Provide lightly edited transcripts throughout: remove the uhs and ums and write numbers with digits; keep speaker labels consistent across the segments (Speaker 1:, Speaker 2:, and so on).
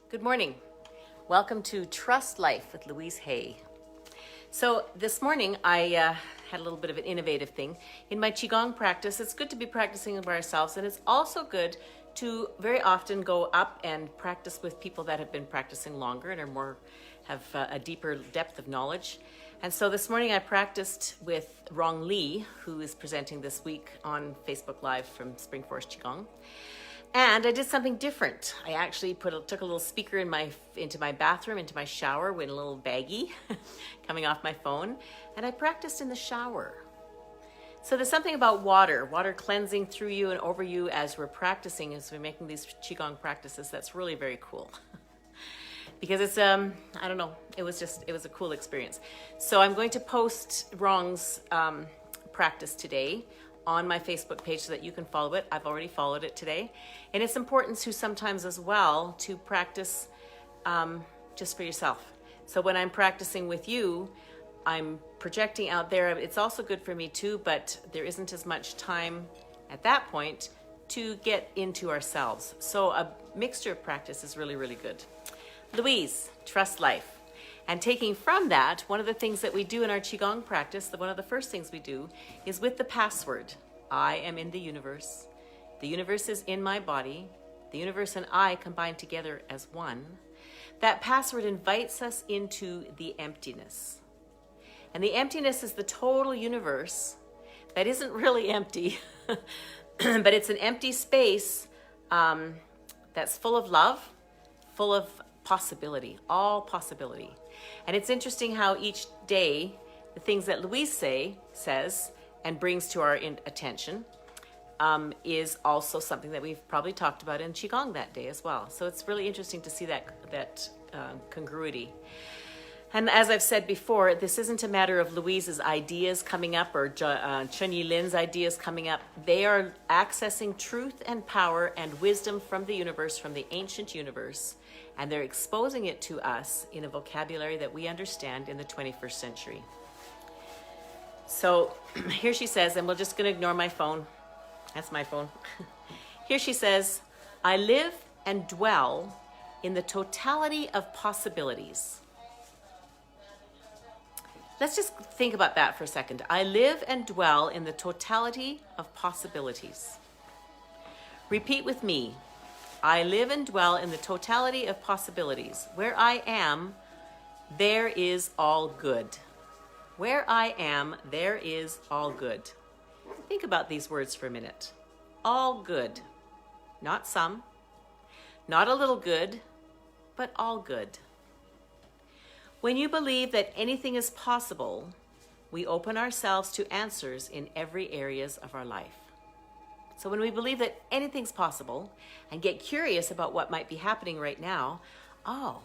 Speaker 1: Good morning. Welcome to Trust Life with Louise Hay. So this morning I had a little bit of an innovative thing. In my Qigong practice, it's good to be practicing by ourselves, and it's also good to very often go up and practice with people that have been practicing longer and have a deeper depth of knowledge. And so this morning I practiced with Rong Li, who is presenting this week on Facebook Live from Spring Forest Qigong. And I did something different. I actually took a little speaker into my bathroom, into my shower with a little baggie coming off my phone, and I practiced in the shower. So there's something about water cleansing through you and over you as we're practicing, as we're making these Qigong practices, that's really very cool. Because it's, I don't know, it was a cool experience. So I'm going to post Rong's practice today on my Facebook page so that you can follow it. I've already followed it today. And it's important to sometimes as well to practice just for yourself. So when I'm practicing with you, I'm projecting out there. It's also good for me too, but there isn't as much time at that point to get into ourselves. So a mixture of practice is really, really good. Louise, Trust Life. And taking from that, one of the things that we do in our Qigong practice, one of the first things we do is with the password. I am in the universe. The universe is in my body. The universe and I combine together as one. That password invites us into the emptiness. And the emptiness is the total universe that isn't really empty, but it's an empty space that's full of love, full of possibility, all possibility. And it's interesting how each day the things that Louise says and brings to our attention is also something that we've probably talked about in Qigong that day as well. So it's really interesting to see that congruity. And as I've said before, this isn't a matter of Louise's ideas coming up or Chun-Yi Lin's ideas coming up. They are accessing truth and power and wisdom from the universe, from the ancient universe, and they're exposing it to us in a vocabulary that we understand in the 21st century. So here she says, and we're just going to ignore my phone. That's my phone. Here she says, I live and dwell in the totality of possibilities. Let's just think about that for a second. I live and dwell in the totality of possibilities. Repeat with me. I live and dwell in the totality of possibilities. Where I am, there is all good. Where I am, there is all good. Think about these words for a minute. All good. Not some. Not a little good, but all good. When you believe that anything is possible, we open ourselves to answers in every areas of our life. So when we believe that anything's possible and get curious about what might be happening right now, how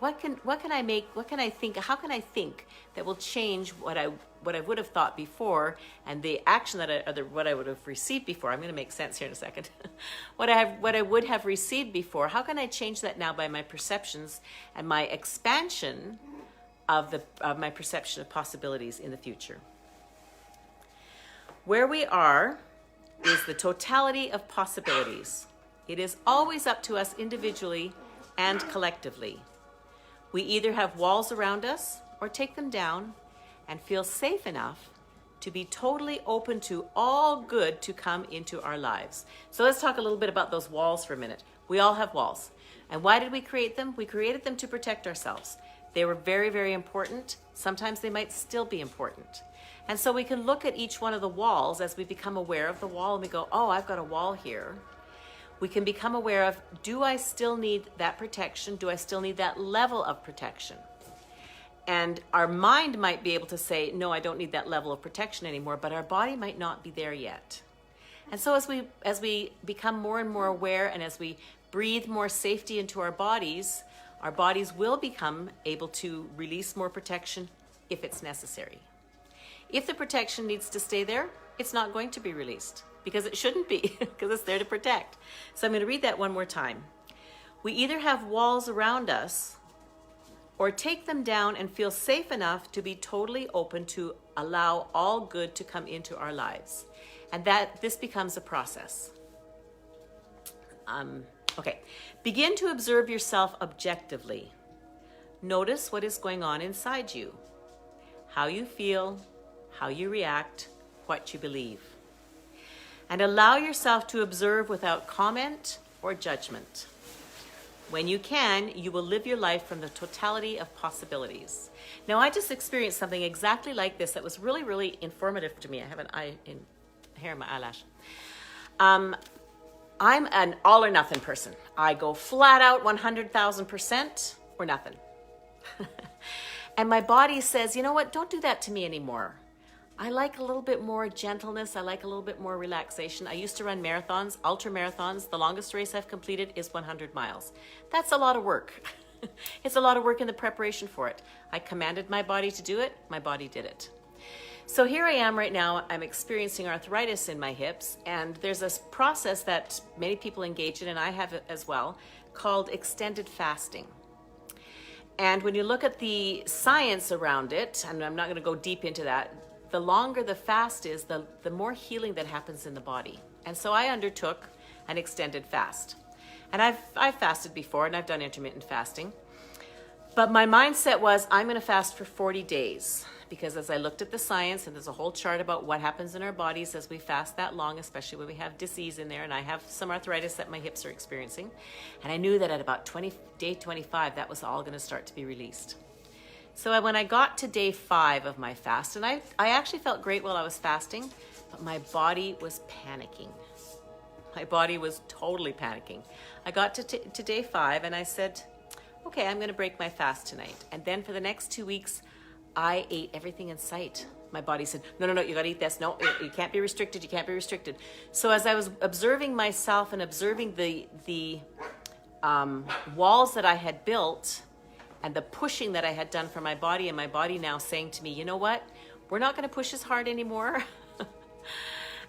Speaker 1: can I think that will change what I would have thought before, and the action what I would have received before. I'm going to make sense here in a second. What I would have received before, how can I change that now by my perceptions and my expansion of my perception of possibilities in the future? Where we are is the totality of possibilities. It is always up to us individually and collectively. We either have walls around us or take them down and feel safe enough to be totally open to all good to come into our lives. So let's talk a little bit about those walls for a minute. We all have walls. And why did we create them? We created them to protect ourselves. They were very, very important. Sometimes they might still be important. And so we can look at each one of the walls as we become aware of the wall and we go, oh, I've got a wall here. We can become aware of, do I still need that protection? Do I still need that level of protection? And our mind might be able to say, no, I don't need that level of protection anymore, but our body might not be there yet. And so as we become more and more aware, and as we breathe more safety into our bodies will become able to release more protection if it's necessary. If the protection needs to stay there, it's not going to be released, because it shouldn't be, because it's there to protect. So I'm going to read that one more time. We either have walls around us or take them down and feel safe enough to be totally open to allow all good to come into our lives. And that this becomes a process. Okay, begin to observe yourself objectively. Notice what is going on inside you, how you feel, how you react, what you believe. And allow yourself to observe without comment or judgment. When you can, you will live your life from the totality of possibilities. Now, I just experienced something exactly like this that was really, really informative to me. I have an hair in my eyelash. I'm an all or nothing person. I go flat out 100,000% or nothing. And my body says, you know what, don't do that to me anymore. I like a little bit more gentleness. I like a little bit more relaxation. I used to run marathons, ultra marathons. The longest race I've completed is 100 miles. That's a lot of work. It's a lot of work in the preparation for it. I commanded my body to do it. My body did it. So here I am right now. I'm experiencing arthritis in my hips, and there's a process that many people engage in, and I have it as well, called extended fasting. And when you look at the science around it, and I'm not going to go deep into that, the longer the fast is, the more healing that happens in the body. And so I undertook an extended fast. And I've fasted before, and I've done intermittent fasting. But my mindset was, I'm going to fast for 40 days. Because as I looked at the science, and there's a whole chart about what happens in our bodies as we fast that long, especially when we have disease in there, and I have some arthritis that my hips are experiencing. And I knew that at about day 25, that was all going to start to be released. So when I got to day 5 of my fast, and I actually felt great while I was fasting, but my body was panicking. My body was totally panicking. I got to day 5, and I said, okay, I'm going to break my fast tonight. And then for the next 2 weeks, I ate everything in sight. My body said, no, you got to eat this. No, you can't be restricted. You can't be restricted. So as I was observing myself and observing the walls that I had built and the pushing that I had done for my body, and my body now saying to me, you know what? We're not going to push as hard anymore.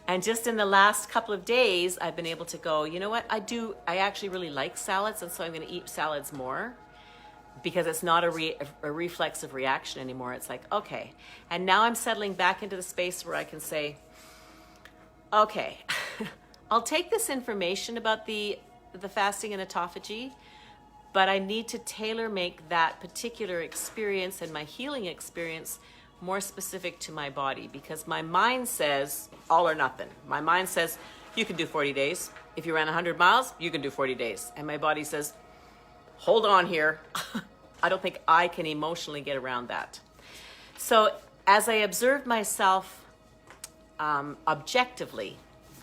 Speaker 1: And just in the last couple of days, I've been able to go, you know what? I actually really like salads, and so I'm going to eat salads more. Because it's not a reflexive reaction anymore. It's like, okay. And now I'm settling back into the space where I can say, okay, I'll take this information about the fasting and autophagy, but I need to tailor make that particular experience and my healing experience more specific to my body, because my mind says all or nothing. My mind says, you can do 40 days. If you ran 100 miles, you can do 40 days. And my body says, hold on here. I don't think I can emotionally get around that. So as I observed myself objectively,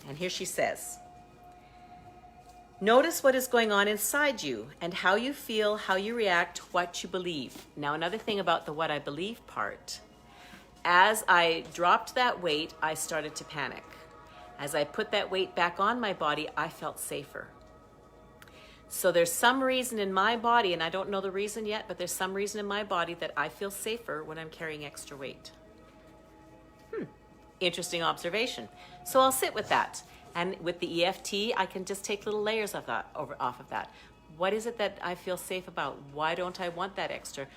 Speaker 1: and here she says, notice what is going on inside you and how you feel, how you react, what you believe. Now, another thing about the what I believe part, as I dropped that weight, I started to panic. As I put that weight back on my body, I felt safer. So there's some reason in my body, and I don't know the reason yet, but there's some reason in my body that I feel safer when I'm carrying extra weight. Interesting observation. So I'll sit with that. And with the EFT, I can just take little layers of that off of that. What is it that I feel safe about? Why don't I want that extra?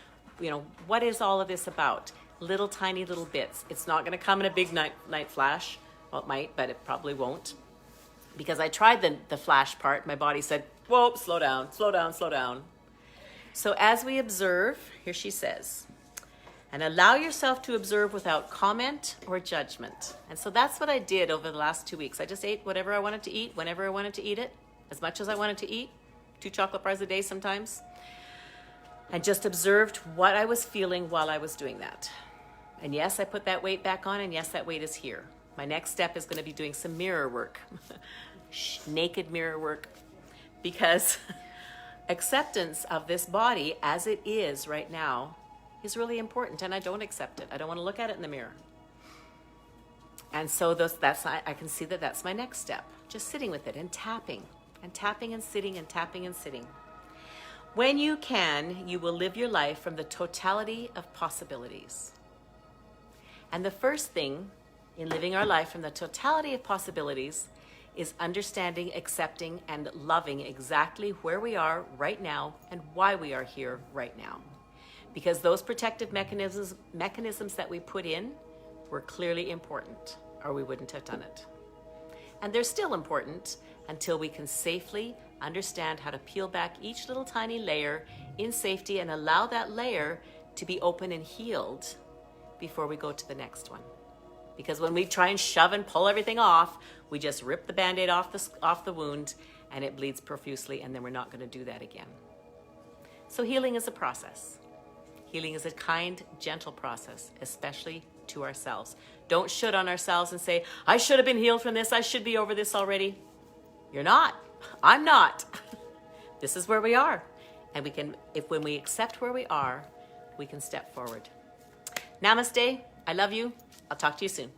Speaker 1: What is all of this about? Little tiny little bits. It's not going to come in a big night flash. Well, it might, but it probably won't. Because I tried the flash part, my body said, whoa, slow down, slow down, slow down. So as we observe, here she says, and allow yourself to observe without comment or judgment. And so that's what I did over the last 2 weeks. I just ate whatever I wanted to eat, whenever I wanted to eat it, as much as I wanted to eat, 2 chocolate bars a day sometimes, and just observed what I was feeling while I was doing that. And yes, I put that weight back on, and yes, that weight is here. My next step is going to be doing some mirror work, naked mirror work, because acceptance of this body as it is right now is really important, and I don't accept it. I don't want to look at it in the mirror. And so I can see that that's my next step, just sitting with it and tapping and sitting and tapping and sitting. When you can, you will live your life from the totality of possibilities. And the first thing in living our life from the totality of possibilities is understanding, accepting, and loving exactly where we are right now and why we are here right now. Because those protective mechanisms that we put in were clearly important, or we wouldn't have done it. And they're still important until we can safely understand how to peel back each little tiny layer in safety and allow that layer to be open and healed before we go to the next one. Because when we try and shove and pull everything off, we just rip the Band-Aid off the wound and it bleeds profusely, and then we're not going to do that again. So healing is a process. Healing is a kind, gentle process, especially to ourselves. Don't should on ourselves and say, I should have been healed from this. I should be over this already. You're not. I'm not. This is where we are. And when we accept where we are, we can step forward. Namaste. I love you. I'll talk to you soon.